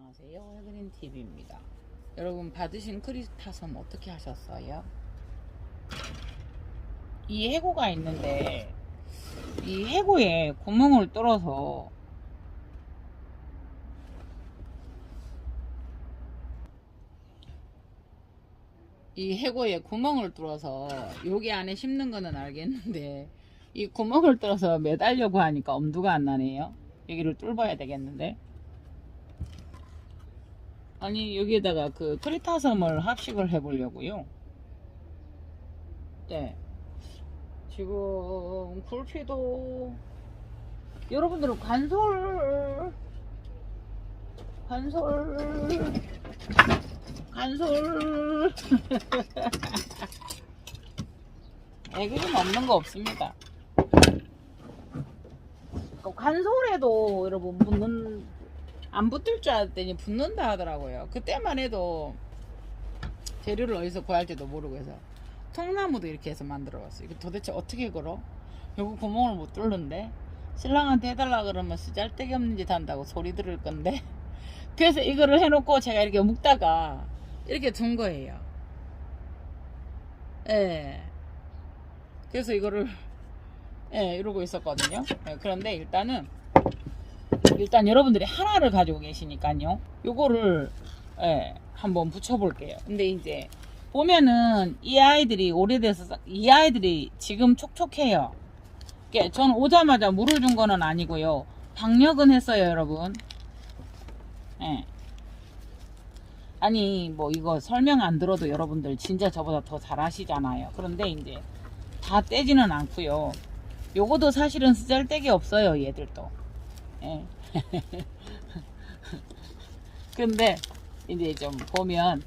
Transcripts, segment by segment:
안녕하세요. 해그린 TV입니다. 여러분 받으신 크리스타섬 어떻게 하셨어요? 이 해고가 있는데 이 해고에 구멍을 뚫어서 여기 안에 심는 거는 알겠는데 이 구멍을 뚫어서 매달려고 하니까 엄두가 안 나네요. 여기를 뚫어야 되겠는데. 아니 여기에다가 그 크리타섬을 합식을 해보려고요. 네. 지금 굴피도 여러분들은 간솔 애기는 없는 거 없습니다. 간솔에도 여러분 안 붙을 줄 알았더니 붙는다 하더라고요. 그때만 해도 재료를 어디서 구할지도 모르고 해서 통나무도 이렇게 해서 만들어 봤어요. 이거 도대체 어떻게 걸어? 요거 구멍을 못 뚫는데 신랑한테 해달라 그러면 쓰잘데기 없는 짓 한다고 소리 들을 건데 그래서 이거를 해놓고 제가 이렇게 묶다가 이렇게 둔 거예요. 예. 그래서 이거를 이러고 있었거든요. 그런데 일단 여러분들이 하나를 가지고 계시니까요. 요거를 한번 붙여볼게요. 근데 이제 보면은 이 아이들이 오래돼서 이 아이들이 지금 촉촉해요. 저는 오자마자 물을 준 거는 아니고요. 방역은 했어요, 여러분. 아니 뭐 이거 설명 안 들어도 여러분들 진짜 저보다 더 잘 아시잖아요. 그런데 이제 다 떼지는 않고요. 요거도 사실은 쓰잘데기 없어요, 얘들도. 근데 이제 좀 보면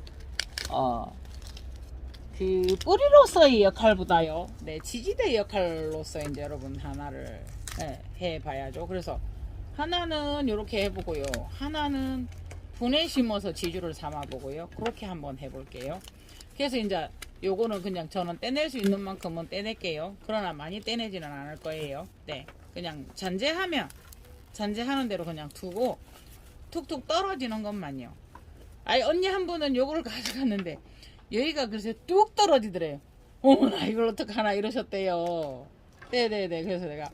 그 뿌리로서의 역할보다요, 지지대 역할로서 이제 여러분 하나를 해봐야죠. 그래서 하나는 이렇게 해보고요, 하나는 분에 심어서 지주를 삼아보고요. 그렇게 한번 해볼게요. 그래서 이제 요거는 그냥 저는 떼낼 수 있는 만큼은 떼낼게요. 그러나 많이 떼내지는 않을 거예요. 그냥 잔재하는 대로 그냥 두고 툭툭 떨어지는 것만요. 아니 언니 한 분은 요거를 가져갔는데 여기가 글쎄 뚝 떨어지더래요. 어머나 이걸 어떡하나 이러셨대요. 네네네. 그래서 내가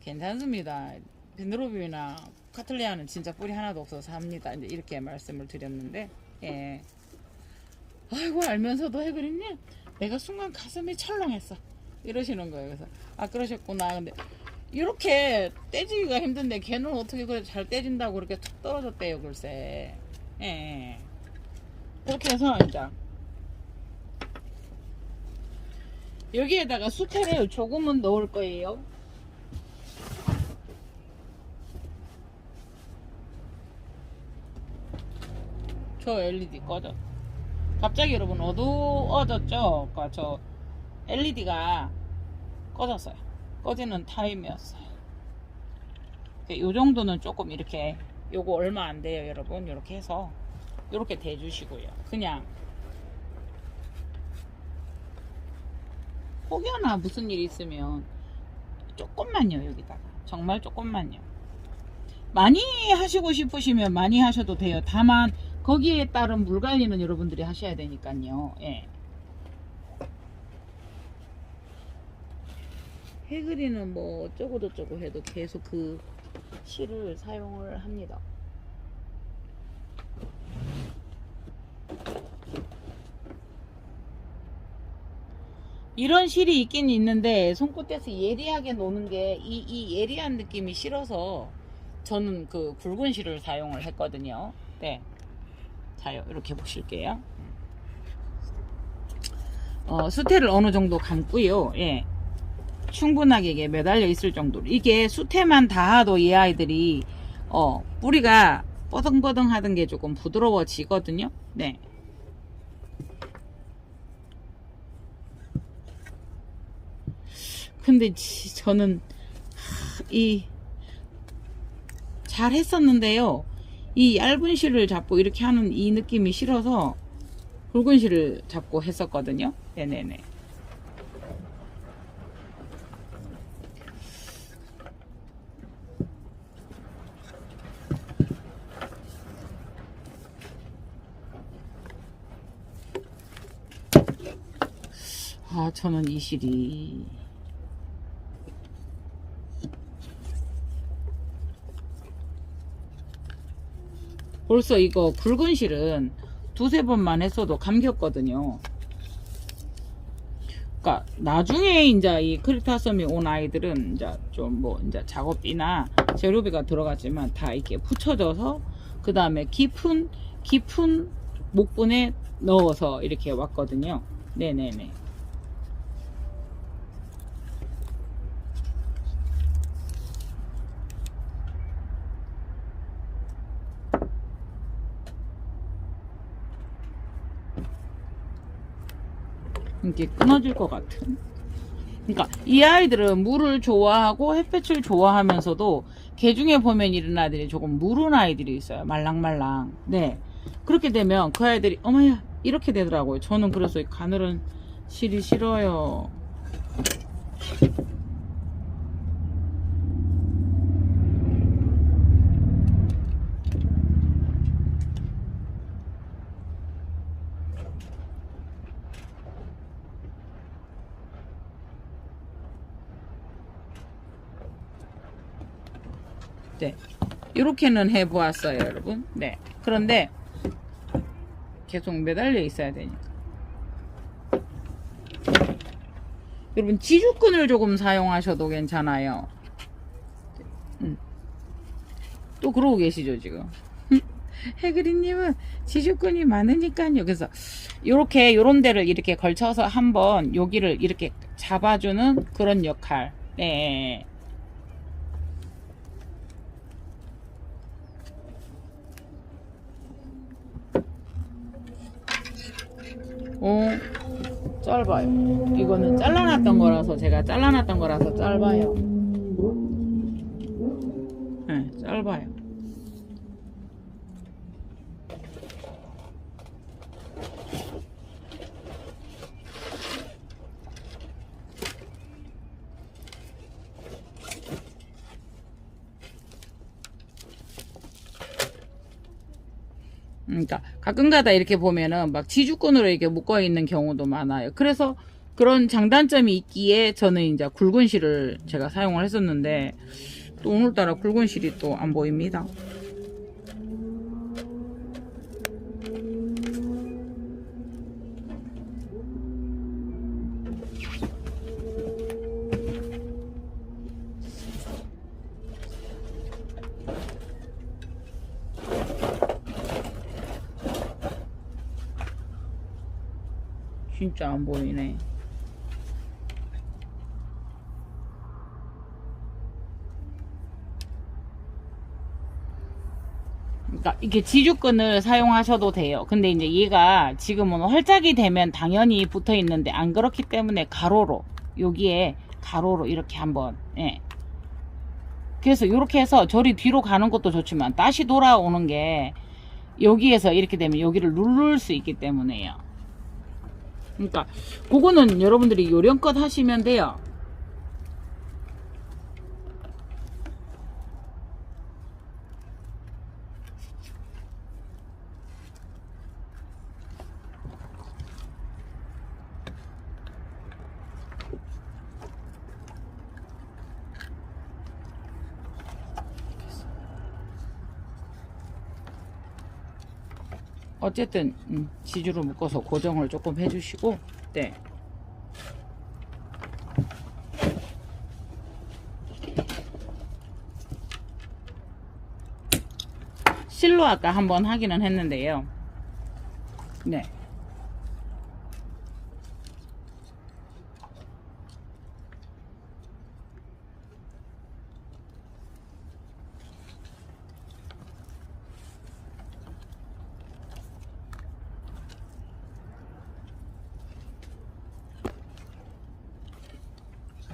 괜찮습니다. 벤드로비나 카틀레아는 진짜 뿌리 하나도 없어서 합니다. 이제 이렇게 말씀을 드렸는데, 아이고 알면서도 해그린님 내가 순간 가슴이 철렁했어 이러시는 거예요. 그래서 그러셨구나. 근데 이렇게 떼지기가 힘든데 걔는 어떻게 그래 잘 떼진다고 그렇게 툭 떨어졌대요, 글쎄. 그렇게 해서 이제 여기에다가 수태를 조금은 넣을 거예요. 저 LED 꺼져. 갑자기 여러분 어두워졌죠? 그러니까 저 LED가 꺼졌어요. 꺼지는 타임이었어요. 요 정도는 조금 이렇게, 요거 얼마 안 돼요, 여러분. 이렇게 해서 이렇게 대주시고요. 그냥 혹여나 무슨 일 있으면 조금만요, 여기다가. 정말 조금만요. 많이 하시고 싶으시면 많이 하셔도 돼요. 다만 거기에 따른 물 관리는 여러분들이 하셔야 되니까요. 해그리는 뭐 어쩌고 저쩌고 해도 계속 그 실을 사용을 합니다. 이런 실이 있긴 있는데 손끝에서 예리하게 노는 게 이 예리한 느낌이 싫어서 저는 그 굵은 실을 사용을 했거든요. 자요, 이렇게 보실게요. 수태를 어느 정도 감고요. 충분하게 이게 매달려 있을 정도로. 이게 수태만 닿아도 이 아이들이 뿌리가 뻐덩뻐덩 하던 게 조금 부드러워지거든요. 근데 저는 잘 했었는데요, 이 얇은 실을 잡고 이렇게 하는 이 느낌이 싫어서 굵은 실을 잡고 했었거든요. 네네네. 4,000원 이 실이. 벌써 이거 굵은 실은 두세 번만 했어도 감겼거든요. 그러니까 나중에 이제 이 크리타섬이 온 아이들은 이제 좀 뭐 이제 작업비나 재료비가 들어갔지만 다 이렇게 붙여져서 그 다음에 깊은 목분에 넣어서 이렇게 왔거든요. 네네네. 이렇게 끊어질 것 같은. 그러니까 이 아이들은 물을 좋아하고 햇볕을 좋아하면서도 개중에 보면 이런 아이들이 조금 무른 아이들이 있어요. 말랑말랑. 네. 그렇게 되면 그 아이들이 어머야 이렇게 되더라고요. 저는 그래서 이 가늘은 실이 싫어요. 네. 이렇게는 해보았어요, 여러분. 네. 그런데 계속 매달려 있어야 되니까. 여러분, 지주끈을 조금 사용하셔도 괜찮아요. 또 그러고 계시죠, 지금. 해그리님은 지주끈이 많으니까요. 그래서 요렇게 요런 데를 이렇게 걸쳐서 한번 여기를 이렇게 잡아주는 그런 역할. 네. 짧아요. 이거는 잘라놨던 거라서 제가 잘라놨던 거라서 짧아요. 네, 짧아요. 그러니까 가끔가다 이렇게 보면은 막 지주끈으로 이렇게 묶어 있는 경우도 많아요. 그래서 그런 장단점이 있기에 저는 이제 굵은 실을 제가 사용을 했었는데 또 오늘따라 굵은 실이 또 안 보입니다. 진짜 안 보이네. 그러니까 이렇게 지주끈을 사용하셔도 돼요. 근데 이제 얘가 지금은 활짝이 되면 당연히 붙어 있는데 안 그렇기 때문에 가로로 여기에 가로로 이렇게 한번 그래서 이렇게 해서 저리 뒤로 가는 것도 좋지만 다시 돌아오는 게 여기에서 이렇게 되면 여기를 누를 수 있기 때문에요. 그러니까 그거는 여러분들이 요령껏 하시면 돼요. 어쨌든 지주로 묶어서 고정을 조금 해주시고 네. 실로 아까 한번 하기는 했는데요. 네.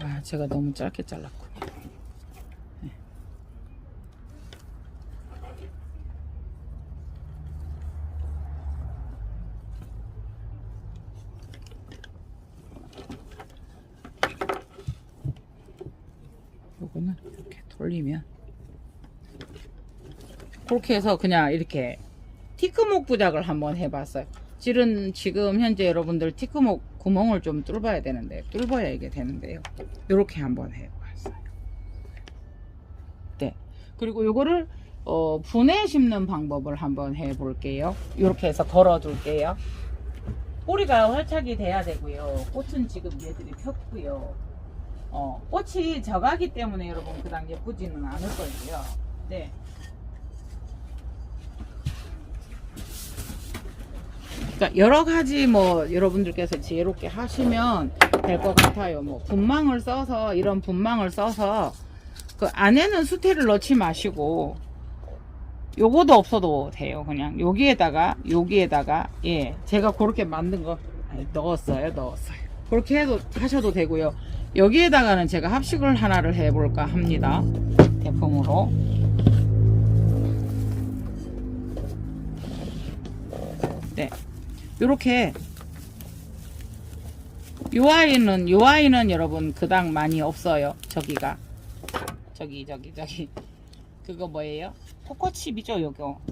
아, 제가 너무 짧게 잘랐군요. 네. 요거는 이렇게 돌리면 그렇게 해서 그냥 이렇게 티크목 부작을 한번 해봤어요. 껍질은 지금 현재 여러분들 티크목 구멍을 좀 뚫어야 되는데, 뚫어야 이게 되는데요. 요렇게 한번 해봤어요. 네. 그리고 요거를 분해 심는 방법을 한번 해볼게요. 요렇게 해서 걸어 둘게요. 뿌리가 활착이 돼야 되고요. 꽃은 지금 얘들이 폈고요. 꽃이 적하기 때문에 여러분 그닥 예쁘지는 않을 거예요. 네. 그러니까 여러 가지 뭐 여러분들께서 지혜롭게 하시면 될 것 같아요. 뭐 분망을 써서, 이런 분망을 써서 그 안에는 수태를 넣지 마시고, 요거도 없어도 돼요. 그냥 여기에다가 예, 제가 그렇게 만든 거 넣었어요. 그렇게 해도 하셔도 되고요. 여기에다가는 제가 합식을 하나를 해볼까 합니다. 대품으로. 네, 요렇게. 요 아이는 여러분 그닥 많이 없어요. 저기가 저기 그거 뭐예요? 코코칩이죠.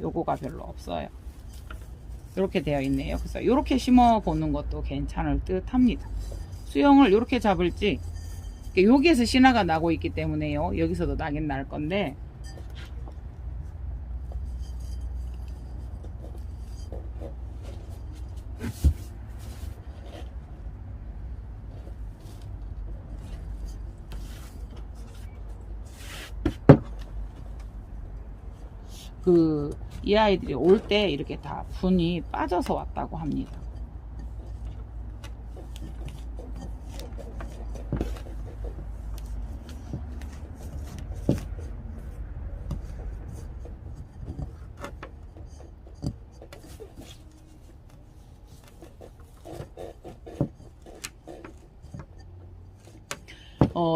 요거가 별로 없어요. 이렇게 되어 있네요. 그래서 이렇게 심어 보는 것도 괜찮을 듯 합니다. 수영을 이렇게 잡을지, 여기에서 신화가 나고 있기 때문에요. 여기서도 나긴 날 건데, 이 아이들이 올 때 이렇게 다 분이 빠져서 왔다고 합니다.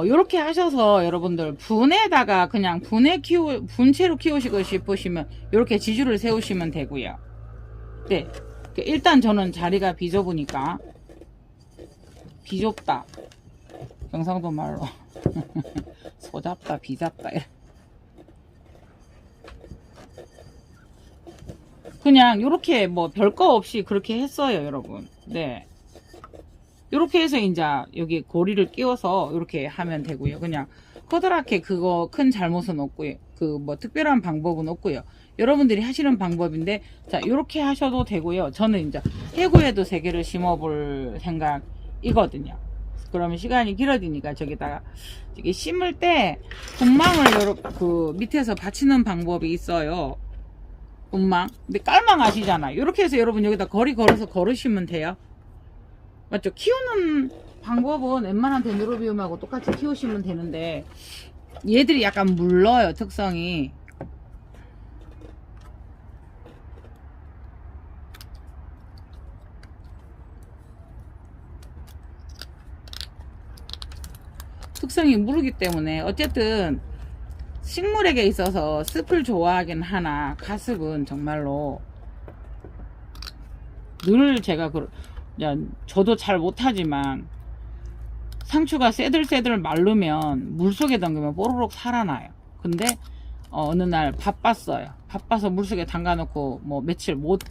요렇게 하셔서 여러분들 분에다가 그냥 분채로 키우시고 싶으시면 요렇게 지주를 세우시면 되고요. 네. 일단 저는 자리가 비좁으니까, 비좁다. 경상도 말로. 소잡다, 비잡다. 그냥 요렇게 뭐 별거 없이 그렇게 했어요, 여러분. 네. 요렇게 해서 이제 여기 고리를 끼워서 이렇게 하면 되고요. 그냥 커다랗게 그거 큰 잘못은 없고요. 그 뭐 특별한 방법은 없고요. 여러분들이 하시는 방법인데, 자, 요렇게 하셔도 되고요. 저는 이제 해구에도 3개를 심어볼 생각이거든요. 그러면 시간이 길어지니까 저기다가 이게 심을 때 분망을 그 밑에서 받치는 방법이 있어요. 분망. 근데 깔망 아시잖아요. 이렇게 해서 여러분 여기다 거리 걸어서 걸으시면 돼요. 맞죠? 키우는 방법은 웬만한 데նդ로비움하고 똑같이 키우시면 되는데, 얘들이 약간 물러요, 특성이. 특성이 무르기 때문에 어쨌든 식물에게 있어서 습을 좋아하긴 하나, 가습은 정말로 늘 제가 저도 잘 못하지만 상추가 새들새들 마르면 물속에 담그면 뽀로록 살아나요. 근데 어느 날 바빴어요. 바빠서 물속에 담가놓고 뭐 며칠 못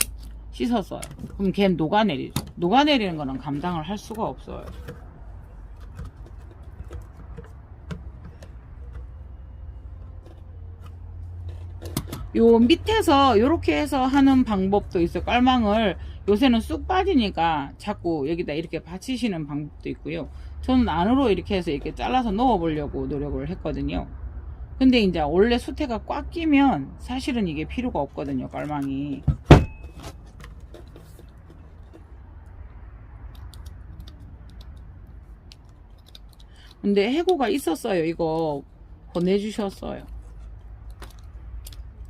씻었어요. 그럼 걔는 녹아내리죠. 녹아내리는 거는 감당을 할 수가 없어요. 요 밑에서 요렇게 해서 하는 방법도 있어요. 깔망을 요새는 쑥 빠지니까 자꾸 여기다 이렇게 받치시는 방법도 있고요. 저는 안으로 이렇게 해서 이렇게 잘라서 넣어 보려고 노력을 했거든요. 근데 이제 원래 수태가 꽉 끼면 사실은 이게 필요가 없거든요, 깔망이. 근데 해고가 있었어요. 이거 보내주셨어요.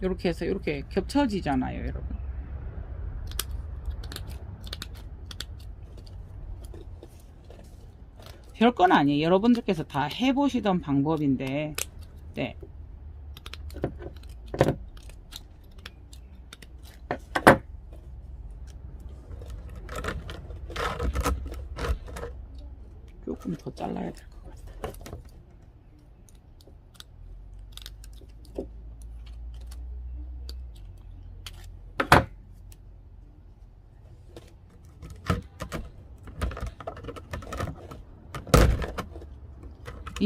이렇게 해서 이렇게 겹쳐지잖아요, 여러분. 별건 아니에요. 여러분들께서 다 해보시던 방법인데, 네. 조금 더 잘라야 될 것 같아요.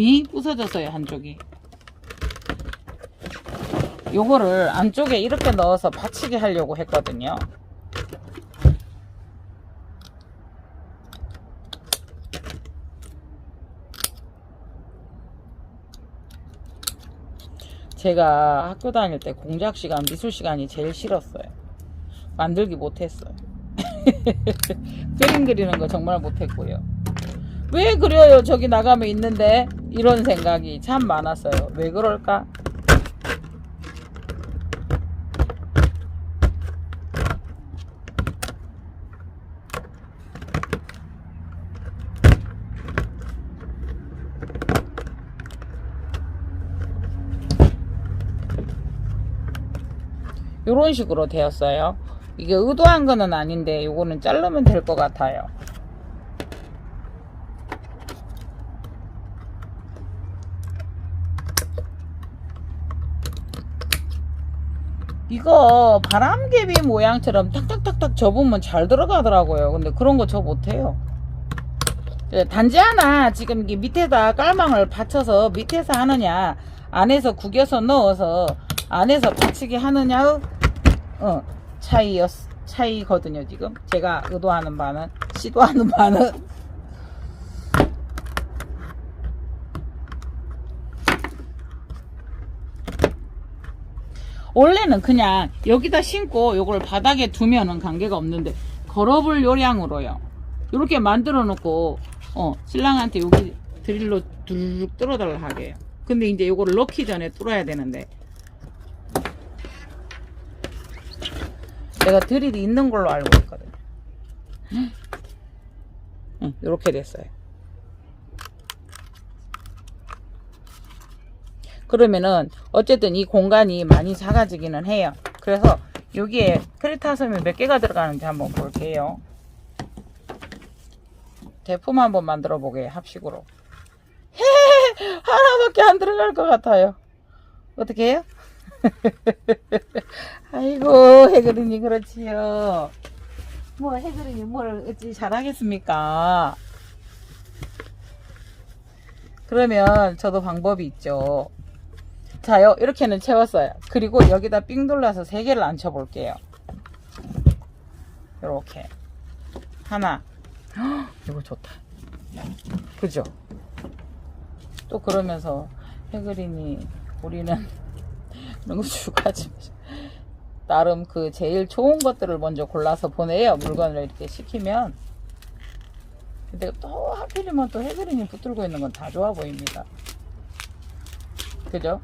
이 부서졌어요, 한쪽이. 요거를 안쪽에 이렇게 넣어서 받치게 하려고 했거든요. 제가 학교 다닐 때 공작 시간, 미술 시간이 제일 싫었어요. 만들기 못했어요. 그림 그리는 거 정말 못했고요. 왜 그려요? 저기 나가면 있는데? 이런 생각이 참 많았어요. 왜 그럴까? 이런 식으로 되었어요. 이게 의도한 거는 아닌데 요거는 자르면 될 것 같아요. 이거 바람개비 모양처럼 탁탁탁탁 접으면 잘 들어가더라고요. 근데 그런 거 저 못해요. 단지 하나 지금 이게 밑에다 깔망을 받쳐서 밑에서 하느냐 안에서 구겨서 넣어서 안에서 받치게 하느냐 차이거든요. 지금 제가 의도하는 바는, 시도하는 바는. 원래는 그냥 여기다 심고 요걸 바닥에 두면은 관계가 없는데 걸어볼 요량으로요. 이렇게 만들어 놓고 신랑한테 여기 드릴로 두르륵 뚫어달라 하게요. 근데 이제 요거를 넣기 전에 뚫어야 되는데 내가 드릴이 있는 걸로 알고 있거든요. 이렇게 됐어요. 그러면은 어쨌든 이 공간이 많이 작아지기는 해요. 그래서 여기에 크리타솜이 몇 개가 들어가는지 한번 볼게요. 대품 한번 만들어 보게, 합식으로. 하나밖에 안 들어갈 것 같아요. 어떻게 해요? 아이고, 해그린이 그렇지요. 뭐 해그린이 뭘 어찌 잘하겠습니까? 그러면 저도 방법이 있죠. 자요, 이렇게는 채웠어요. 그리고 여기다 삥 둘러서 3개를 앉혀 볼게요. 이렇게 하나. 이거 좋다. 그죠? 또 그러면서 해그린이 우리는 이런 거 주고 하지 마시고 나름 그 제일 좋은 것들을 먼저 골라서 보내요. 물건을 이렇게 시키면. 근데 또 하필이면 또 해그린이 붙들고 있는 건 다 좋아 보입니다. 그죠?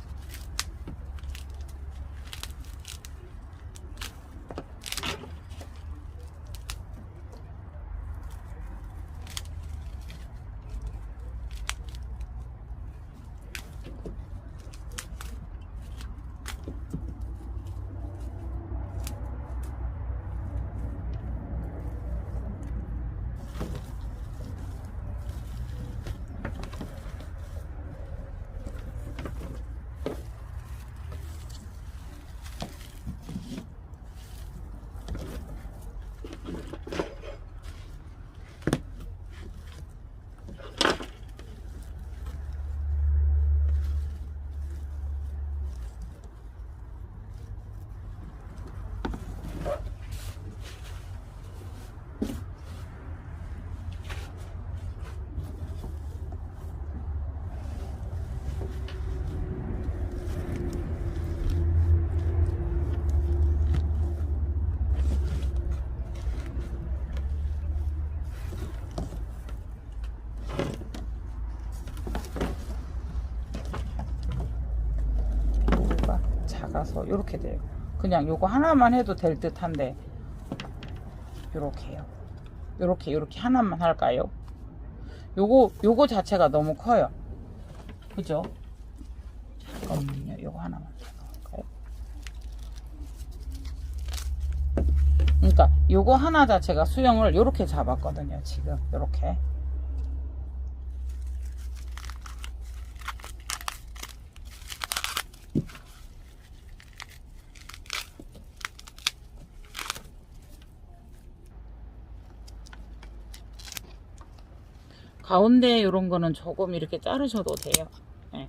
작아서 이렇게 돼요. 그냥 요거 하나만 해도 될 듯한데 요렇게 해요. 요렇게 하나만 할까요? 요거 자체가 너무 커요. 그죠? 잠깐만요. 요거 하나만 할까요? 그러니까 요거 하나 자체가 수영을 요렇게 잡았거든요. 지금 요렇게. 가운데 이런 거는 조금 이렇게 자르셔도 돼요. 네.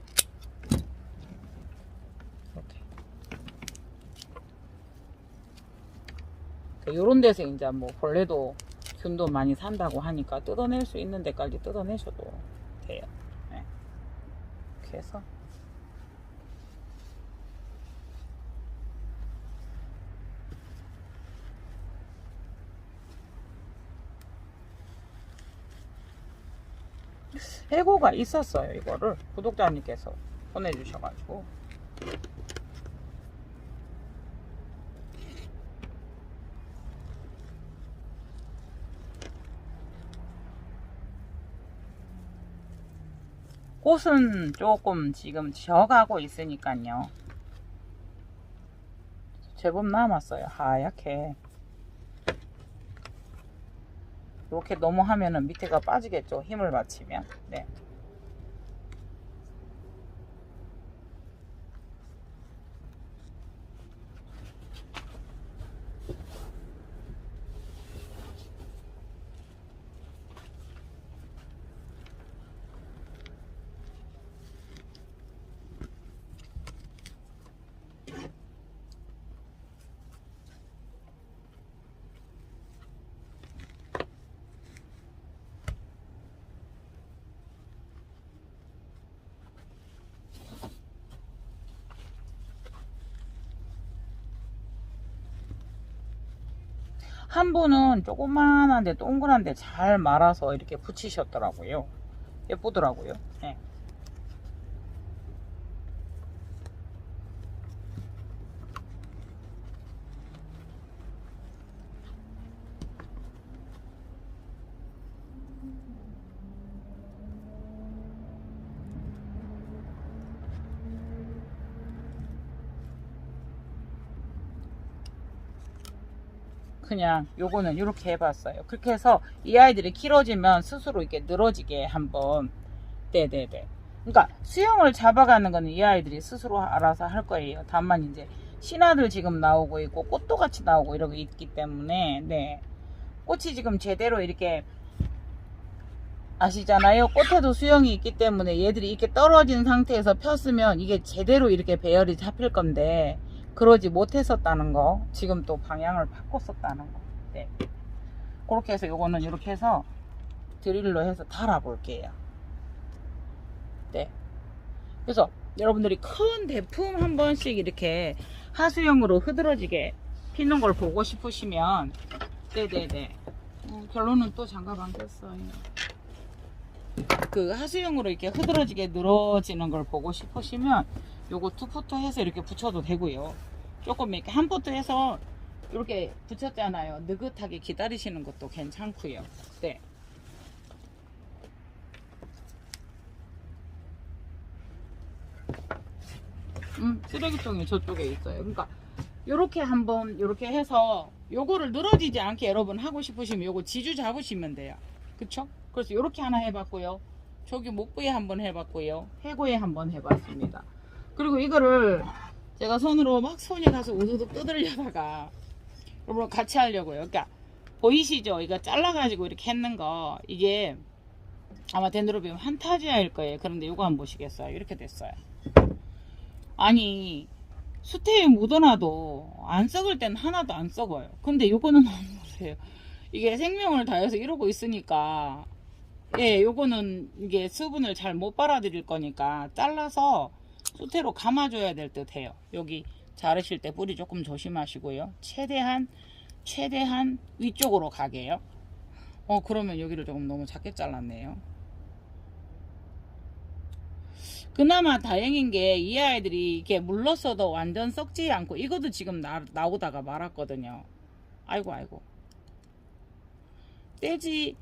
이렇게. 요런 데서 이제 뭐 벌레도 균도 많이 산다고 하니까 뜯어낼 수 있는 데까지 뜯어내셔도 돼요. 네. 이렇게 해서 해고가 있었어요. 이거를 구독자님께서 보내주셔가지고 꽃은 조금 지금 져가고 있으니까요. 제법 남았어요. 하얗게 이렇게 너무 하면은 밑에가 빠지겠죠. 힘을 받치면. 네. 한 분은 조그만한데 동그란데 잘 말아서 이렇게 붙이셨더라고요. 예쁘더라고요. 네. 그냥 요거는 이렇게 해봤어요. 그렇게 해서 이 아이들이 길어지면 스스로 이렇게 늘어지게 한번. 네네네. 그러니까 수영을 잡아가는 거는 이 아이들이 스스로 알아서 할 거예요. 다만 이제 신화들 지금 나오고 있고 꽃도 같이 나오고 이러고 있기 때문에 네. 꽃이 지금 제대로 이렇게 아시잖아요. 꽃에도 수영이 있기 때문에 얘들이 이렇게 떨어진 상태에서 폈으면 이게 제대로 이렇게 배열이 잡힐 건데 그러지 못했었다는 거. 지금 또 방향을 바꿨었다는 거. 네. 그렇게 해서 요거는 이렇게 해서 드릴로 해서 달아 볼게요. 네. 그래서 여러분들이 큰 대품 한 번씩 이렇게 하수형으로 흐드러지게 피는 걸 보고 싶으시면 네네네. 결론은 또 장갑 안 꼈어요. 그 하수형으로 이렇게 흐드러지게 늘어지는 걸 보고 싶으시면 요거 2포트 해서 이렇게 붙여도 되고요. 조금 이렇게 1포트 해서 이렇게 붙였잖아요. 느긋하게 기다리시는 것도 괜찮고요. 네. 쓰레기통이 저쪽에 있어요. 그러니까 요렇게 한번 요렇게 해서 요거를 늘어지지 않게 여러분 하고 싶으시면 요거 지주 잡으시면 돼요. 그쵸? 그래서 요렇게 하나 해봤고요. 저기 목부에 한번 해봤고요. 해고에 한번 해봤습니다. 그리고 이거를 제가 손으로 막 손이 가서 우두둑 뜯으려다가 여러분 같이 하려고요. 그러니까 보이시죠? 이거 잘라가지고 이렇게 했는 거 이게 아마 덴드로비움 판타지아일 거예요. 그런데 이거 한번 보시겠어요? 이렇게 됐어요. 아니 수태에 묻어놔도 안 썩을 땐 하나도 안 썩어요. 근데 요거는 안 보세요. 이게 생명을 다해서 이러고 있으니까 예, 요거는 이게 수분을 잘 못 빨아들일 거니까 잘라서 수태로 감아줘야 될 듯 해요. 여기 자르실 때 뿌리 조금 조심하시고요. 최대한 위쪽으로 가게요. 그러면 여기를 조금 너무 작게 잘랐네요. 그나마 다행인 게 이 아이들이 이렇게 물렀어도 완전 썩지 않고 이것도 지금 나오다가 말았거든요. 아이고 떼지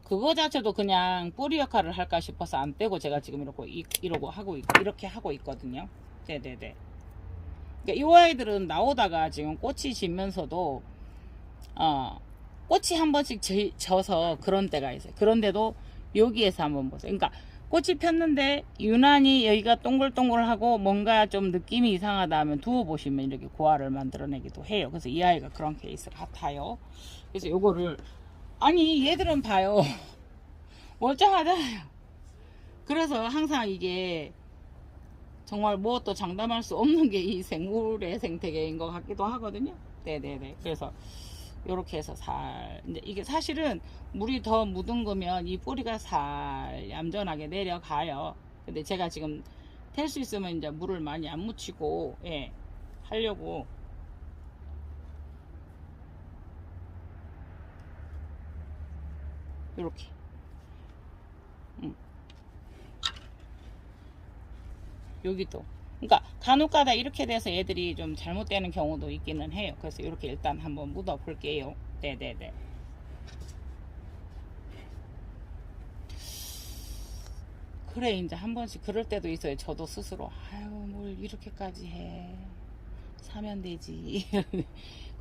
그거 자체도 그냥 뿌리 역할을 할까 싶어서 안 떼고 제가 지금 이러고 하고 이렇게 하고 있거든요. 네네네. 그러니까 이 아이들은 나오다가 지금 꽃이 지면서도 꽃이 한 번씩 져서 그런 때가 있어요. 그런데도 여기에서 한번 보세요. 그러니까 꽃이 폈는데 유난히 여기가 동글동글하고 뭔가 좀 느낌이 이상하다 하면 두어보시면 이렇게 고화를 만들어내기도 해요. 그래서 이 아이가 그런 케이스 같아요. 그래서 요거를 아니 얘들은 봐요. 멀쩡하잖아요. 그래서 항상 이게 정말 무엇도 장담할 수 없는 게 이 생물의 생태계인 것 같기도 하거든요. 네네네. 그래서 이렇게 해서 이제 이게 사실은 물이 더 묻은 거면 이 뿌리가 살 얌전하게 내려가요. 근데 제가 지금 될 수 있으면 이제 물을 많이 안 묻히고, 예, 하려고. 이렇게. 여기도. 그러니까 간혹가다 이렇게 돼서 얘들이 좀 잘못되는 경우도 있기는 해요. 그래서 이렇게 일단 한번 묻어 볼게요. 네네네. 그래, 이제 한 번씩 그럴 때도 있어요. 저도 스스로 아유 뭘 이렇게까지 해, 사면 되지.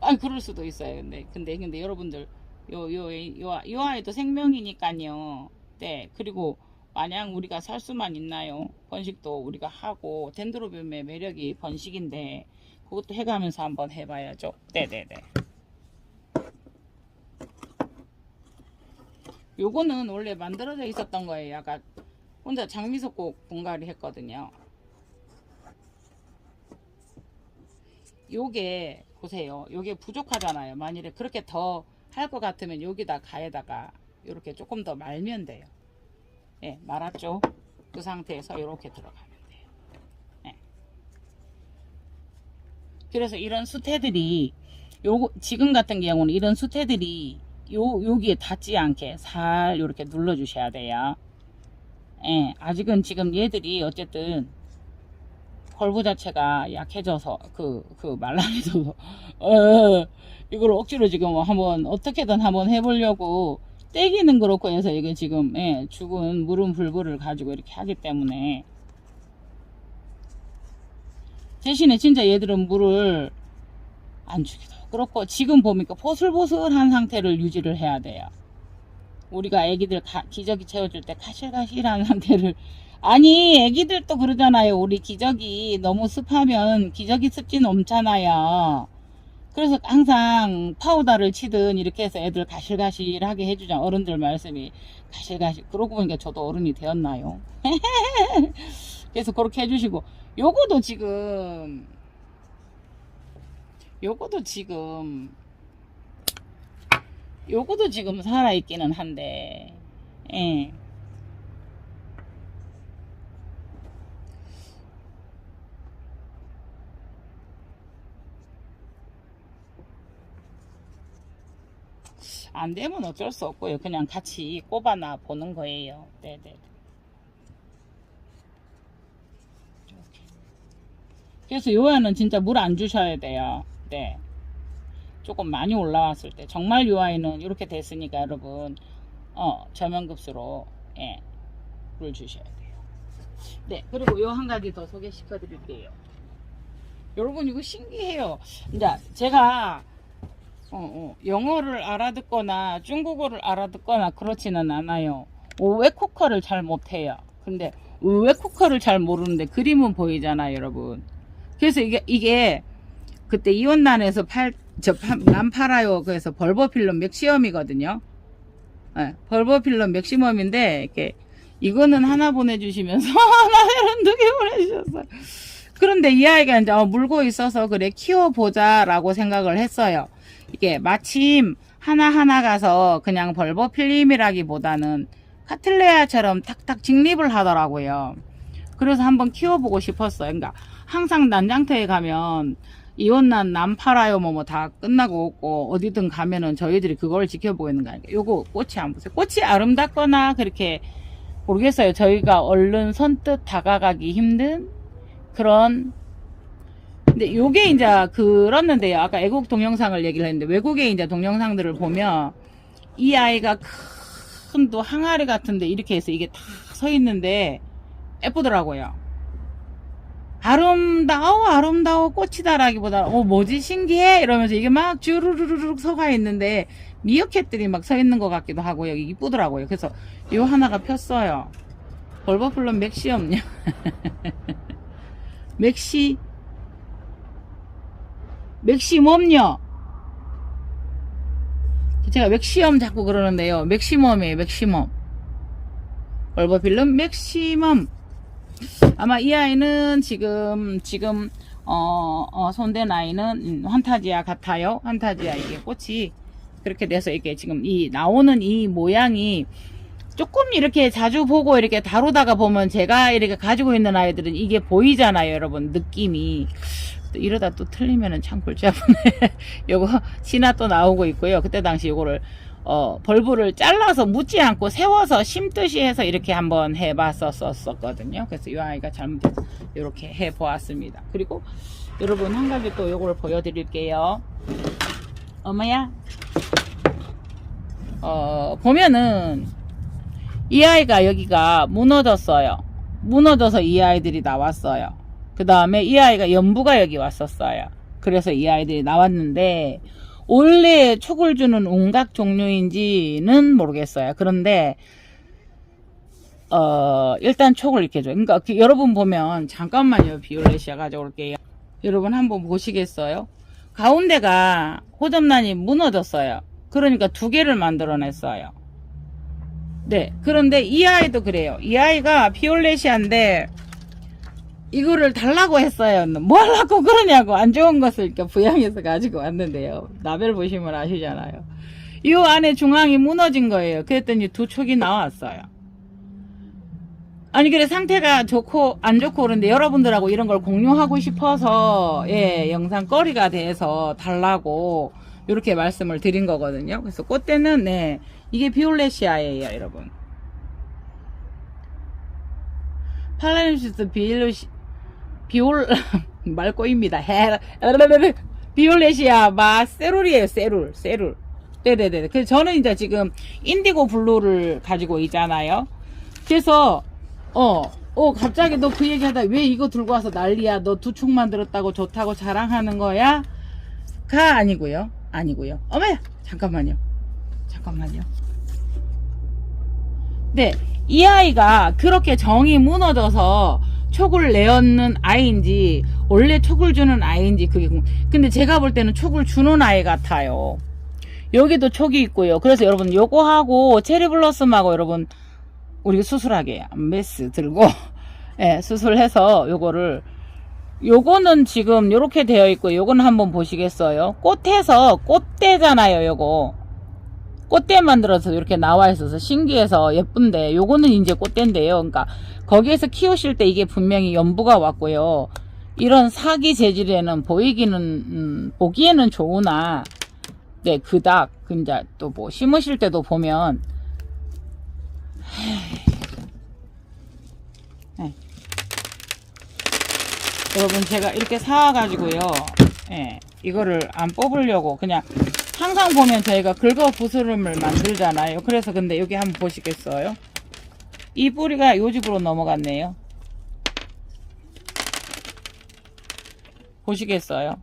아니 그럴 수도 있어요. 근데 여러분들 요 아이도 생명이니까요. 네. 그리고 마냥 우리가 살 수만 있나요? 번식도 우리가 하고, 덴드로비움의 매력이 번식인데 그것도 해가면서 한번 해봐야죠. 네네네. 요거는 원래 만들어져 있었던 거예요. 약간 혼자 장미석곡 분갈이 했거든요. 요게 보세요. 요게 부족하잖아요. 만일에 그렇게 더 할 것 같으면 여기다 가에다가 이렇게 조금 더 말면 돼요. 예, 말았죠. 그 상태에서 이렇게 들어가면 돼요. 예. 그래서 이런 수태들이 지금 같은 경우는 이런 수태들이 여기에 닿지 않게 살 이렇게 눌러 주셔야 돼요. 예, 아직은 지금 얘들이 어쨌든 펄부 자체가 약해져서 말랑해져서 이걸 억지로 지금 한번 어떻게든 한번 해보려고 떼기는 그렇고 해서 이게 지금, 예, 죽은 물은 불불을 가지고 이렇게 하기 때문에, 대신에 진짜 얘들은 물을 안 주기도 그렇고, 지금 보니까 보슬보슬한 상태를 유지를 해야 돼요. 우리가 애기들 기저귀 채워줄 때 가실가실한 상태를, 아니 애기들도 그러잖아요. 우리 기저귀 너무 습하면 기저귀 습지 넘잖아요. 그래서 항상 파우더를 치든 이렇게 해서 애들 가실가실하게 해주자. 어른들 말씀이 가실가실. 그러고 보니까 저도 어른이 되었나요? 그래서 그렇게 해주시고, 요거도 지금 살아있기는 한데, 예. 안 되면 어쩔 수 없고요. 그냥 같이 꼽아놔 보는 거예요. 네네. 이렇게. 그래서 요 아이는 진짜 물 안 주셔야 돼요. 네. 조금 많이 올라왔을 때. 정말 요 아이는 이렇게 됐으니까 여러분, 저면급수로, 예, 물 주셔야 돼요. 네. 그리고 요 한 가지 더 소개시켜 드릴게요. 여러분 이거 신기해요. 이제 제가 영어를 알아듣거나 중국어를 알아듣거나 그렇지는 않아요. 외국어를 잘 못해요. 근데 외국어를 잘 모르는데 그림은 보이잖아요, 여러분. 그래서 이게 그때 이온난에서 난 팔아요. 그래서 벌버필름 맥시멈이거든요. 네, 벌버필름 맥시멈인데 이거는 하나 보내주시면서 하나는 2개 보내주셨어요. 그런데 이 아이가 이제 물고 있어서 그래 키워보자라고 생각을 했어요. 이게 마침 하나하나 가서 그냥 벌버필름이라기보다는 카틀레아처럼 탁탁 직립을 하더라고요. 그래서 한번 키워보고 싶었어요. 그러니까 항상 난장터에 가면 이온난 남 팔아요 뭐 다 끝나고 없고 어디든 가면은 저희들이 그걸 지켜보고 있는 거 아니에요. 요거 꽃이 안 보세요. 꽃이 아름답거나 그렇게 모르겠어요. 저희가 얼른 선뜻 다가가기 힘든 그런. 근데 요게 이제 그렇는데요. 아까 애국 동영상을 얘기를 했는데 외국의 이제 동영상들을 보면 이 아이가 큰 또 항아리 같은데 이렇게 해서 이게 다 서 있는데 예쁘더라고요. 아름다워 꽃이다라기보다 뭐지 신기해 이러면서 이게 막 주르르르륵 서가 있는데 미어캣들이 막 서 있는 것 같기도 하고 여기 이쁘더라고요. 그래서 요 하나가 폈어요. 벌버플럼 맥시엄요. 맥시멈요. 제가 맥시엄 자꾸 그러는데요. 맥시멈이에요. 맥시멈. 벌버필름 맥시멈. 아마 이 아이는 지금 손댄 아이는 환타지아 같아요. 환타지아 이게 꽃이 그렇게 돼서 이게 지금 이 나오는 이 모양이 조금 이렇게 자주 보고 이렇게 다루다가 보면 제가 이렇게 가지고 있는 아이들은 이게 보이잖아요, 여러분. 느낌이. 또 이러다 또 틀리면은 참 골치 아프네. 요거 신화 또 나오고 있고요. 그때 당시 요거를 벌브를 잘라서 묻지 않고 세워서 심듯이 해서 이렇게 한번 해봤었거든요. 그래서 이 아이가 잘못해서 이렇게 해보았습니다. 그리고 여러분 한 가지 또 요거를 보여드릴게요. 어머야, 보면은 이 아이가 여기가 무너졌어요. 무너져서 이 아이들이 나왔어요. 그 다음에 이 아이가 연부가 여기 왔었어요. 그래서 이 아이들이 나왔는데 원래 촉을 주는 운각 종류인지는 모르겠어요. 그런데 일단 촉을 이렇게 줘요. 그러니까 여러분 보면 잠깐만요. 비올레시아 가져올게요. 여러분 한번 보시겠어요? 가운데가 호접란이 무너졌어요. 그러니까 두 개를 만들어냈어요. 네, 그런데 이 아이도 그래요. 이 아이가 비올레시아인데 이거를 달라고 했어요. 뭐 하려고 그러냐고. 안 좋은 것을 이렇게 부양해서 가지고 왔는데요. 라벨 보시면 아시잖아요. 이 안에 중앙이 무너진 거예요. 그랬더니 두 촉이 나왔어요. 아니 그래 상태가 좋고 안 좋고 그런데 여러분들하고 이런 걸 공유하고 싶어서 영상거리가 돼서 달라고 이렇게 말씀을 드린 거거든요. 그래서 꽃대는 이게 비올레시아예요, 여러분. 팔라니시스 말꼬입니다. 비올레시아 세룰이에요. 세룰. 네네네. 그래서 저는 이제 지금 인디고 블루를 가지고 있잖아요. 그래서 갑자기 너 그 얘기하다 왜 이거 들고 와서 난리야? 너 두 촉 만들었다고 좋다고 자랑하는 거야? 가 아니고요. 어머야, 잠깐만요. 네, 이 아이가 그렇게 정이 무너져서 촉을 내었는 아이인지 원래 촉을 주는 아이인지 그게 근데 제가 볼 때는 촉을 주는 아이 같아요. 여기도 촉이 있고요. 그래서 여러분 요거하고 체리블러썸하고 여러분 우리 수술하게 메스 들고 수술해서 요거는 지금 요렇게 되어 있고 요거는 한번 보시겠어요? 꽃에서 꽃대잖아요. 요거 꽃대 만들어서 이렇게 나와 있어서 신기해서 예쁜데 요거는 이제 꽃대인데요. 그러니까 거기에서 키우실 때 이게 분명히 연부가 왔고요. 이런 사기 재질에는 보기에는 좋으나 그닥 이제 또 뭐 심으실 때도 보면 여러분 제가 이렇게 사와가지고요. 이거를 안 뽑으려고 그냥 항상 보면 저희가 긁어 부스럼을 만들잖아요. 그래서 근데 여기 한번 보시겠어요? 이 뿌리가 요 집으로 넘어갔네요. 보시겠어요?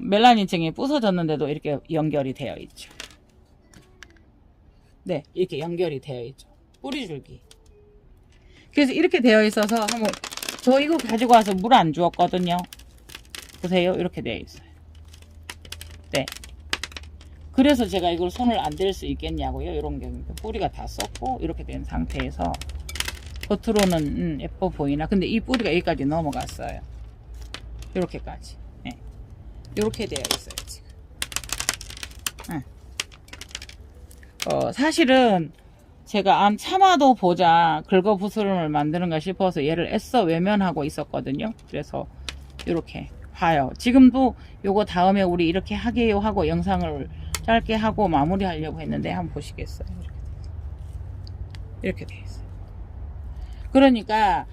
멜라닌층이 부서졌는데도 이렇게 연결이 되어 있죠. 네, 이렇게 연결이 되어 있죠. 뿌리줄기. 그래서 이렇게 되어 있어서 한번 저 이거 가지고 와서 물 안 주었거든요. 보세요. 이렇게 되어 있어요. 네. 그래서 제가 이걸 손을 안 댈 수 있겠냐고요. 이런 게 뿌리가 다 썩고 이렇게 된 상태에서 겉으로는 예뻐 보이나 근데 이 뿌리가 여기까지 넘어갔어요. 이렇게까지. 이렇게 되어 있어요 지금. 사실은 제가 참아도 보자 긁어 부스럼을 만드는가 싶어서 얘를 애써 외면하고 있었거든요. 그래서 이렇게 봐요. 지금도 요거 다음에 우리 이렇게 하게요 하고 영상을 짧게 하고 마무리 하려고 했는데 한번 보시겠어요? 이렇게 돼 있어요. 그러니까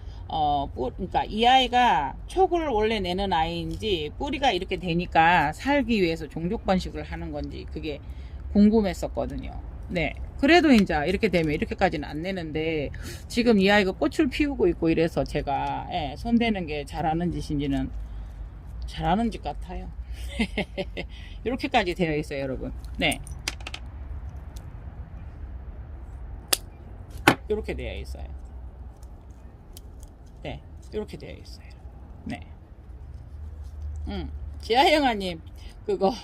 그러니까 이 아이가 촉을 원래 내는 아이인지 뿌리가 이렇게 되니까 살기 위해서 종족 번식을 하는 건지 그게 궁금했었거든요. 네. 그래도 이제 이렇게 되면 이렇게까지는 안 내는데 지금 이 아이가 꽃을 피우고 있고 이래서 제가 손대는 게 잘하는 짓인지는 잘하는 짓 같아요. 이렇게까지 되어 있어요, 여러분. 네. 이렇게 되어 있어요. 네. 이렇게 되어 있어요. 네. 지아영아님, 그거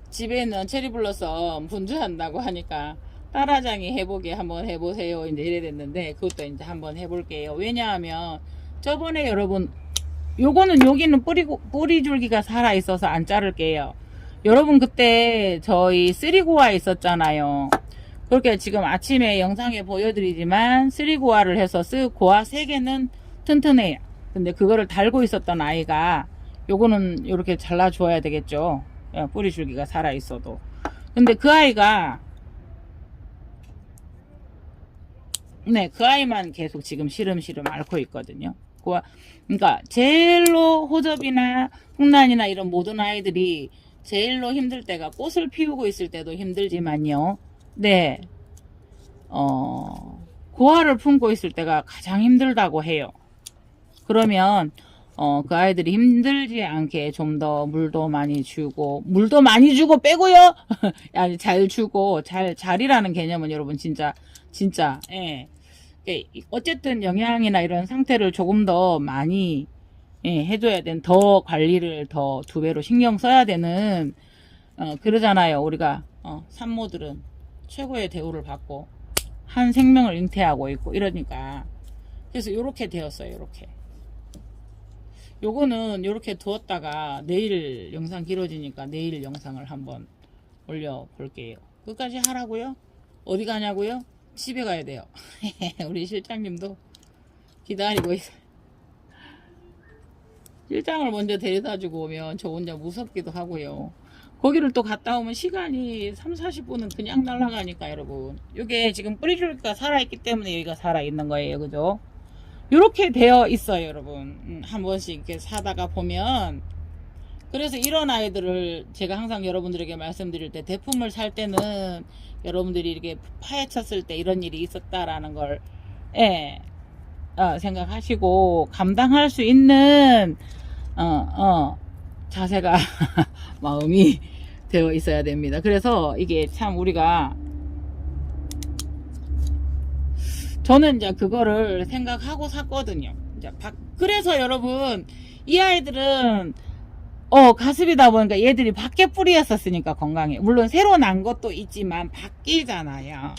집에 있는 체리블러썸 분주한다고 하니까 딸아장이 해보게 한번 해보세요. 이제 이래 됐는데, 그것도 이제 한번 해볼게요. 왜냐하면, 저번에 여러분, 요거는 여기는 뿌리줄기가 살아있어서 안 자를게요. 여러분, 그때 저희 쓰리고아 있었잖아요. 그렇게 지금 아침에 영상에 보여드리지만, 쓰리고아를 해서 고아 3개는 튼튼해요. 근데 그거를 달고 있었던 아이가, 요거는 이렇게 잘라줘야 되겠죠. 뿌리줄기가 살아있어도. 근데 그 아이가, 네, 그 아이만 계속 지금 시름시름 앓고 있거든요. 그러니까 제일로 호접이나 풍란이나 이런 모든 아이들이 제일로 힘들 때가 꽃을 피우고 있을 때도 힘들지만요. 네, 고아를 품고 있을 때가 가장 힘들다고 해요. 그러면 그 아이들이 힘들지 않게 좀 더 물도 많이 주고 빼고요. 아니 잘 주고 잘이라는 개념은 여러분 진짜 예. 어쨌든 영양이나 이런 상태를 조금 더 많이 해줘야 되는 더 관리를 더 2배로 신경 써야 되는 그러잖아요. 우리가 산모들은 최고의 대우를 받고 한 생명을 잉태하고 있고 이러니까 그래서 요렇게 되었어요. 요렇게. 요거는 요렇게 두었다가 내일 영상 길어지니까 내일 영상을 한번 올려 볼게요. 끝까지 하라고요? 어디 가냐고요? 집에 가야 돼요. 우리 실장님도 기다리고 있어요. 실장을 먼저 데려다 주고 오면 저 혼자 무섭기도 하고요. 거기를 또 갔다 오면 시간이 3-40분은 그냥 날아가니까 여러분. 요게 지금 뿌리줄기가 살아있기 때문에 여기가 살아있는 거예요. 그죠? 요렇게 되어 있어요 여러분. 한 번씩 이렇게 사다가 보면 그래서 이런 아이들을 제가 항상 여러분들에게 말씀드릴 때 대품을 살 때는 여러분들이 이렇게 파헤쳤을 때 이런 일이 있었다라는 걸 생각하시고 감당할 수 있는 자세가 마음이 되어 있어야 됩니다. 그래서 이게 참 우리가 저는 이제 그거를 생각하고 샀거든요. 이제 그래서 여러분 이 아이들은 가습이다 보니까 얘들이 밖에 뿌리였었으니까 건강해. 물론 새로 난 것도 있지만 바뀌잖아요.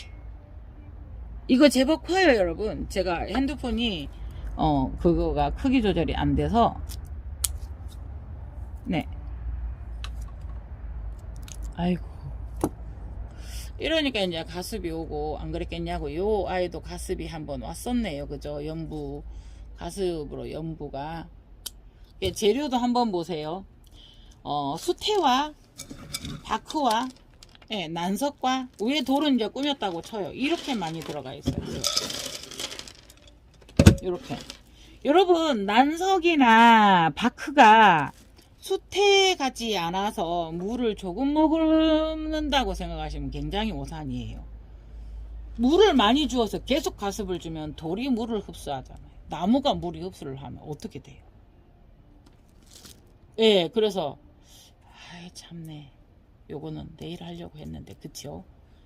이거 제법 커요 여러분. 제가 핸드폰이 그거가 크기 조절이 안 돼서 네. 아이고 이러니까 이제 가습이 오고 안 그랬겠냐고. 요 아이도 가습이 한번 왔었네요. 그죠? 연부 가습으로 연부가 재료도 한번 보세요. 수태와 바크와 난석과 위에 돌은 이제 꾸몄다고 쳐요. 이렇게 많이 들어가 있어요. 이렇게 여러분 난석이나 바크가 수태 같지 않아서 물을 조금 먹는다고 생각하시면 굉장히 오산이에요. 물을 많이 주어서 계속 가습을 주면 돌이 물을 흡수하잖아요. 나무가 물이 흡수를 하면 어떻게 돼요? 예, 그래서 아이 참네. 요거는 내일 하려고 했는데 그쵸?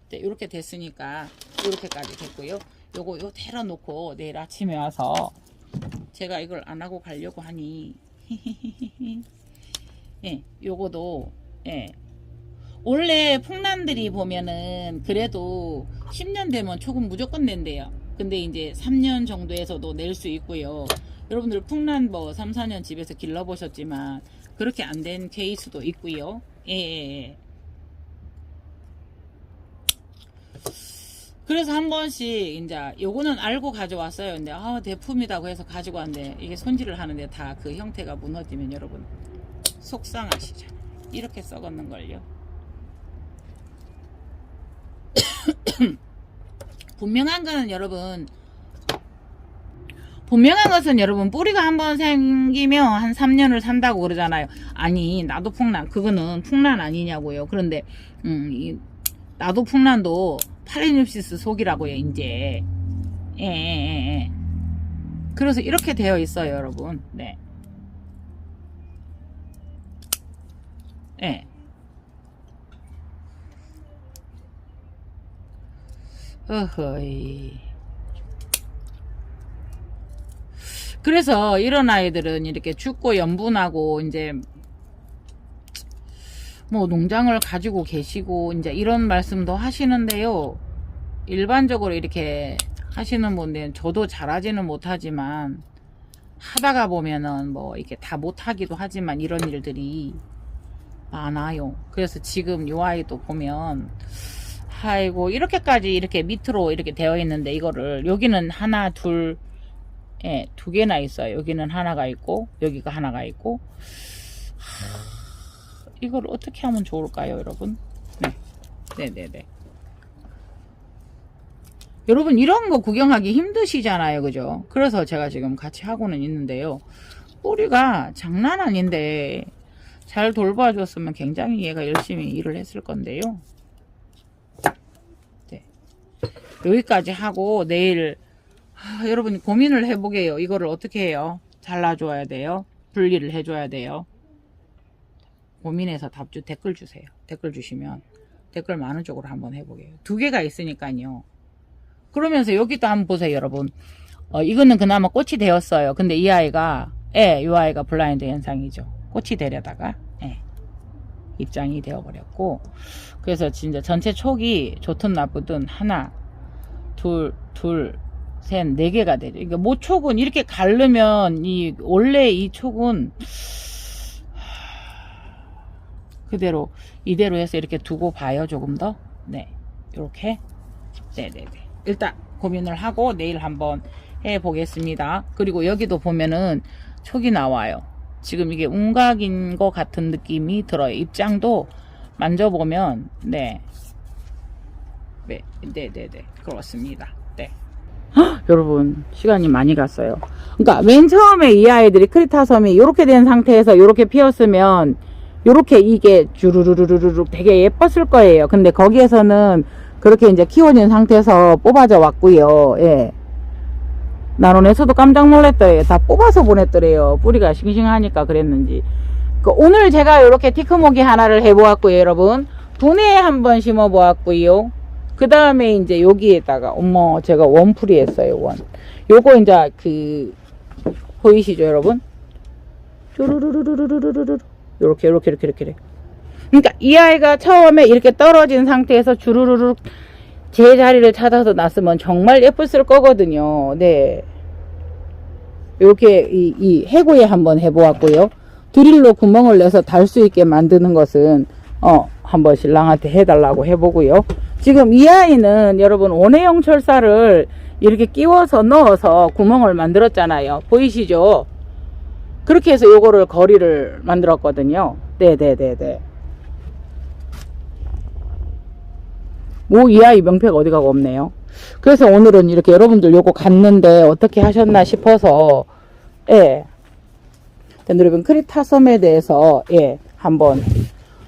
네, 이렇게 됐으니까 이렇게까지 됐고요. 요거 데려 놓고 내일 아침에 와서 제가 이걸 안 하고 가려고 하니 예, 요거도 원래 풍란들이 보면은 그래도 10년 되면 초금 무조건 낸대요. 근데 이제 3년 정도에서도 낼 수 있고요. 여러분들 풍란 뭐 3-4년 집에서 길러보셨지만 그렇게 안 된 케이스도 있고요. 예. 그래서 한 번씩 이제 요거는 알고 가져왔어요. 근데 대품이라고 해서 가지고 왔는데 이게 손질을 하는데 다 그 형태가 무너지면 여러분 속상하시잖아요. 이렇게 썩었는 걸요. 분명한 것은 여러분 뿌리가 한번 생기면 한 3년을 산다고 그러잖아요. 아니 나도 풍란 그거는 풍란 아니냐고요. 그런데 나도 풍란도 파레뇽시스 속이라고요. 이제 그래서 이렇게 되어 있어요 여러분. 네. 어허이. 그래서 이런 아이들은 이렇게 죽고 연분하고 이제 뭐 농장을 가지고 계시고 이제 이런 말씀도 하시는데요. 일반적으로 이렇게 하시는 분들은 저도 잘하지는 못하지만 하다가 보면은 뭐 이렇게 다 못하기도 하지만 이런 일들이 많아요. 그래서 지금 요 아이도 보면 아이고 이렇게까지 이렇게 밑으로 이렇게 되어 있는데 이거를 여기는 하나 둘 예, 두 개나 있어요. 여기는 하나가 있고 여기가 하나가 있고 이걸 어떻게 하면 좋을까요, 여러분? 네. 네네네. 여러분 이런 거 구경하기 힘드시잖아요, 그죠? 그래서 제가 지금 같이 하고는 있는데요. 뿌리가 장난 아닌데 잘 돌봐줬으면 굉장히 얘가 열심히 일을 했을 건데요. 네. 여기까지 하고 내일 여러분 고민을 해보게요. 이거를 어떻게 해요? 잘라줘야 돼요? 분리를 해줘야 돼요? 고민해서 댓글 주세요. 댓글 주시면 댓글 많은 쪽으로 한번 해보게요. 두 개가 있으니까요. 그러면서 여기도 한번 보세요, 여러분. 이거는 그나마 꽃이 되었어요. 근데 이 아이가, 이 아이가 블라인드 현상이죠. 꽃이 되려다가, 입장이 되어버렸고. 그래서 진짜 전체 촉이 좋든 나쁘든 하나, 둘, 셋, 네 개가 되죠. 그러니까 모촉은 이렇게 가르면, 원래 이 촉은, 그대로, 이대로 해서 이렇게 두고 봐요, 조금 더. 네. 요렇게. 네네네. 일단 고민을 하고 내일 한번 해보겠습니다. 그리고 여기도 보면은 촉이 나와요. 지금 이게 웅각인 것 같은 느낌이 들어요. 입장도 만져보면 네네네네 그렇습니다. 네. 여러분 시간이 많이 갔어요. 그러니까 맨 처음에 이 아이들이 크리타섬이 이렇게 된 상태에서 이렇게 피었으면 이렇게 이게 주르르르르르 되게 예뻤을 거예요. 근데 거기에서는 그렇게 이제 키워진 상태에서 뽑아져 왔고요. 예. 나노넷에서도 깜짝 놀랐더래요. 다 뽑아서 보냈더래요. 뿌리가 싱싱하니까 그랬는지. 오늘 제가 이렇게 티크모기 하나를 해보았고요, 여러분. 분해에 한번 심어보았고요. 그 다음에 이제 여기에다가, 제가 원풀이 했어요, 원. 요거 이제 보이시죠, 여러분? 쭈루루루루루루루루. 요렇게. 그러니까 이 아이가 처음에 이렇게 떨어진 상태에서 주르르르 제 자리를 찾아서 놨으면 정말 예뻤을 거거든요. 네. 이렇게 이 해고에 한번 해보았고요. 드릴로 구멍을 내서 달 수 있게 만드는 것은 한번 신랑한테 해달라고 해보고요. 지금 이 아이는 여러분 원해용 철사를 이렇게 끼워서 넣어서 구멍을 만들었잖아요. 보이시죠? 그렇게 해서 요거를 거리를 만들었거든요. 네네네네. 이 아이 명패가 어디 가고 없네요. 그래서 오늘은 이렇게 여러분들 요거 갔는데 어떻게 하셨나 싶어서, 여러분 크리타섬에 대해서, 한번.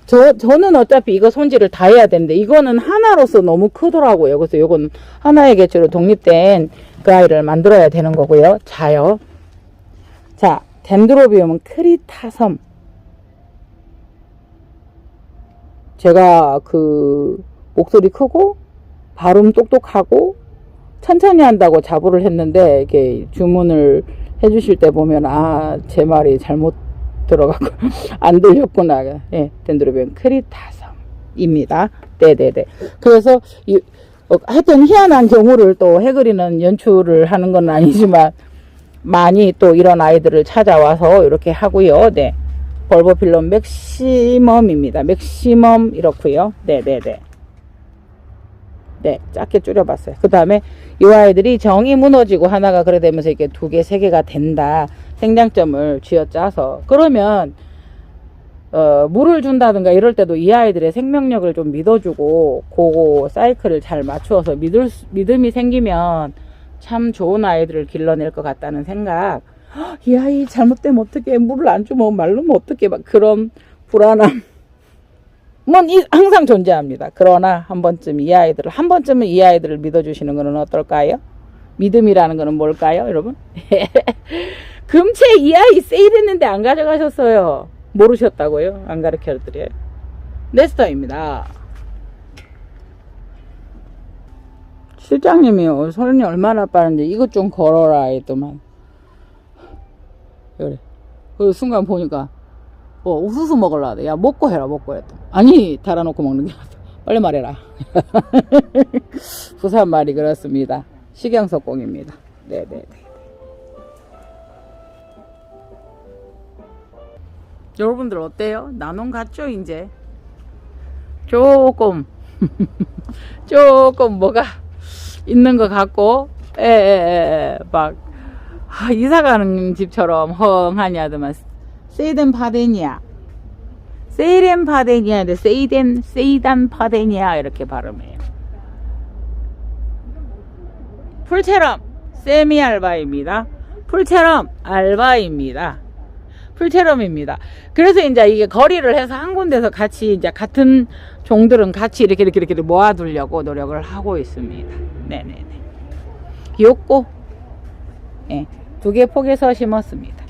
저는 어차피 이거 손질을 다 해야 되는데, 이거는 하나로서 너무 크더라고요. 그래서 요건 하나의 개체로 독립된 그 아이를 만들어야 되는 거고요. 자요. 자, 덴드로비움은 크리타섬. 제가 목소리 크고 발음 똑똑하고 천천히 한다고 자부를 했는데 이렇게 주문을 해주실 때 보면 제 말이 잘못 들어가고 안 들렸구나. 덴드로비움 크리타섬입니다. 네네네. 그래서 하여튼 희한한 경우를 또 해그리는 연출을 하는 건 아니지만 많이 또 이런 아이들을 찾아와서 이렇게 하고요. 네. 벌버필럼 맥시멈입니다. 맥시멈 이렇고요. 네네네. 네, 작게 줄여봤어요. 그 다음에 이 아이들이 정이 무너지고 하나가 그래 되면서 이렇게 두 개, 세 개가 된다. 생장점을 쥐어짜서. 그러면, 물을 준다든가 이럴 때도 이 아이들의 생명력을 좀 믿어주고, 그거 사이클을 잘 맞추어서 믿음이 생기면 참 좋은 아이들을 길러낼 것 같다는 생각. 이 아이 잘못되면 어떡해. 물을 안 주면 말르면 어떡해. 막 그런 불안함. 항상 존재합니다. 그러나 한 번쯤은 이 아이들을 믿어주시는 것은 어떨까요? 믿음이라는 것은 뭘까요, 여러분? 금채 이 아이 세일했는데 안 가져가셨어요. 모르셨다고요? 안 가르쳐드려요. 네스터입니다. 실장님이요. 손이 얼마나 빠른데 이것 좀 걸어라 했더만. 그래. 그 순간 보니까 옥수수 먹으려고 야 먹고 해라 먹고 했다. 아니 달아놓고 먹는 게 낫다. 빨리 말해라. 부산 말이 그렇습니다. 식양석공입니다. 네네네. 여러분들 어때요? 나눔 같죠 이제? 조금 조금 뭐가 있는 것 같고 막 이사가는 집처럼 헝하냐더만 세이덴 파데니아 세이덴 파데니아인데 세이단 파데니아 이렇게 발음해요. 풀체럼 세미 알바입니다. 풀체럼 알바입니다. 풀체럼입니다. 그래서 이제 이게 거리를 해서 한 군데서 같이 이제 같은 종들은 같이 이렇게 모아두려고 노력을 하고 있습니다. 네네네. 귀엽고, 예, 2개 폭에서 심었습니다.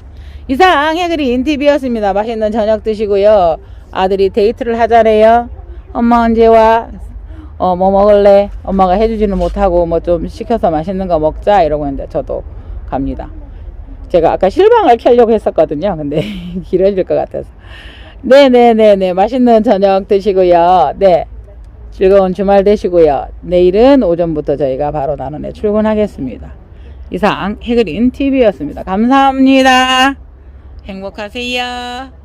이상 해그린 TV였습니다. 맛있는 저녁 드시고요. 아들이 데이트를 하자래요. 엄마 언제 와? 뭐 먹을래? 엄마가 해주지는 못하고 뭐 좀 시켜서 맛있는 거 먹자 이러고 있는데 저도 갑니다. 제가 아까 실방을 켜려고 했었거든요. 근데 길어질 것 같아서. 네네네네. 맛있는 저녁 드시고요. 네. 즐거운 주말 되시고요. 내일은 오전부터 저희가 바로 나눔에 출근하겠습니다. 이상 해그린 TV였습니다. 감사합니다. 행복하세요.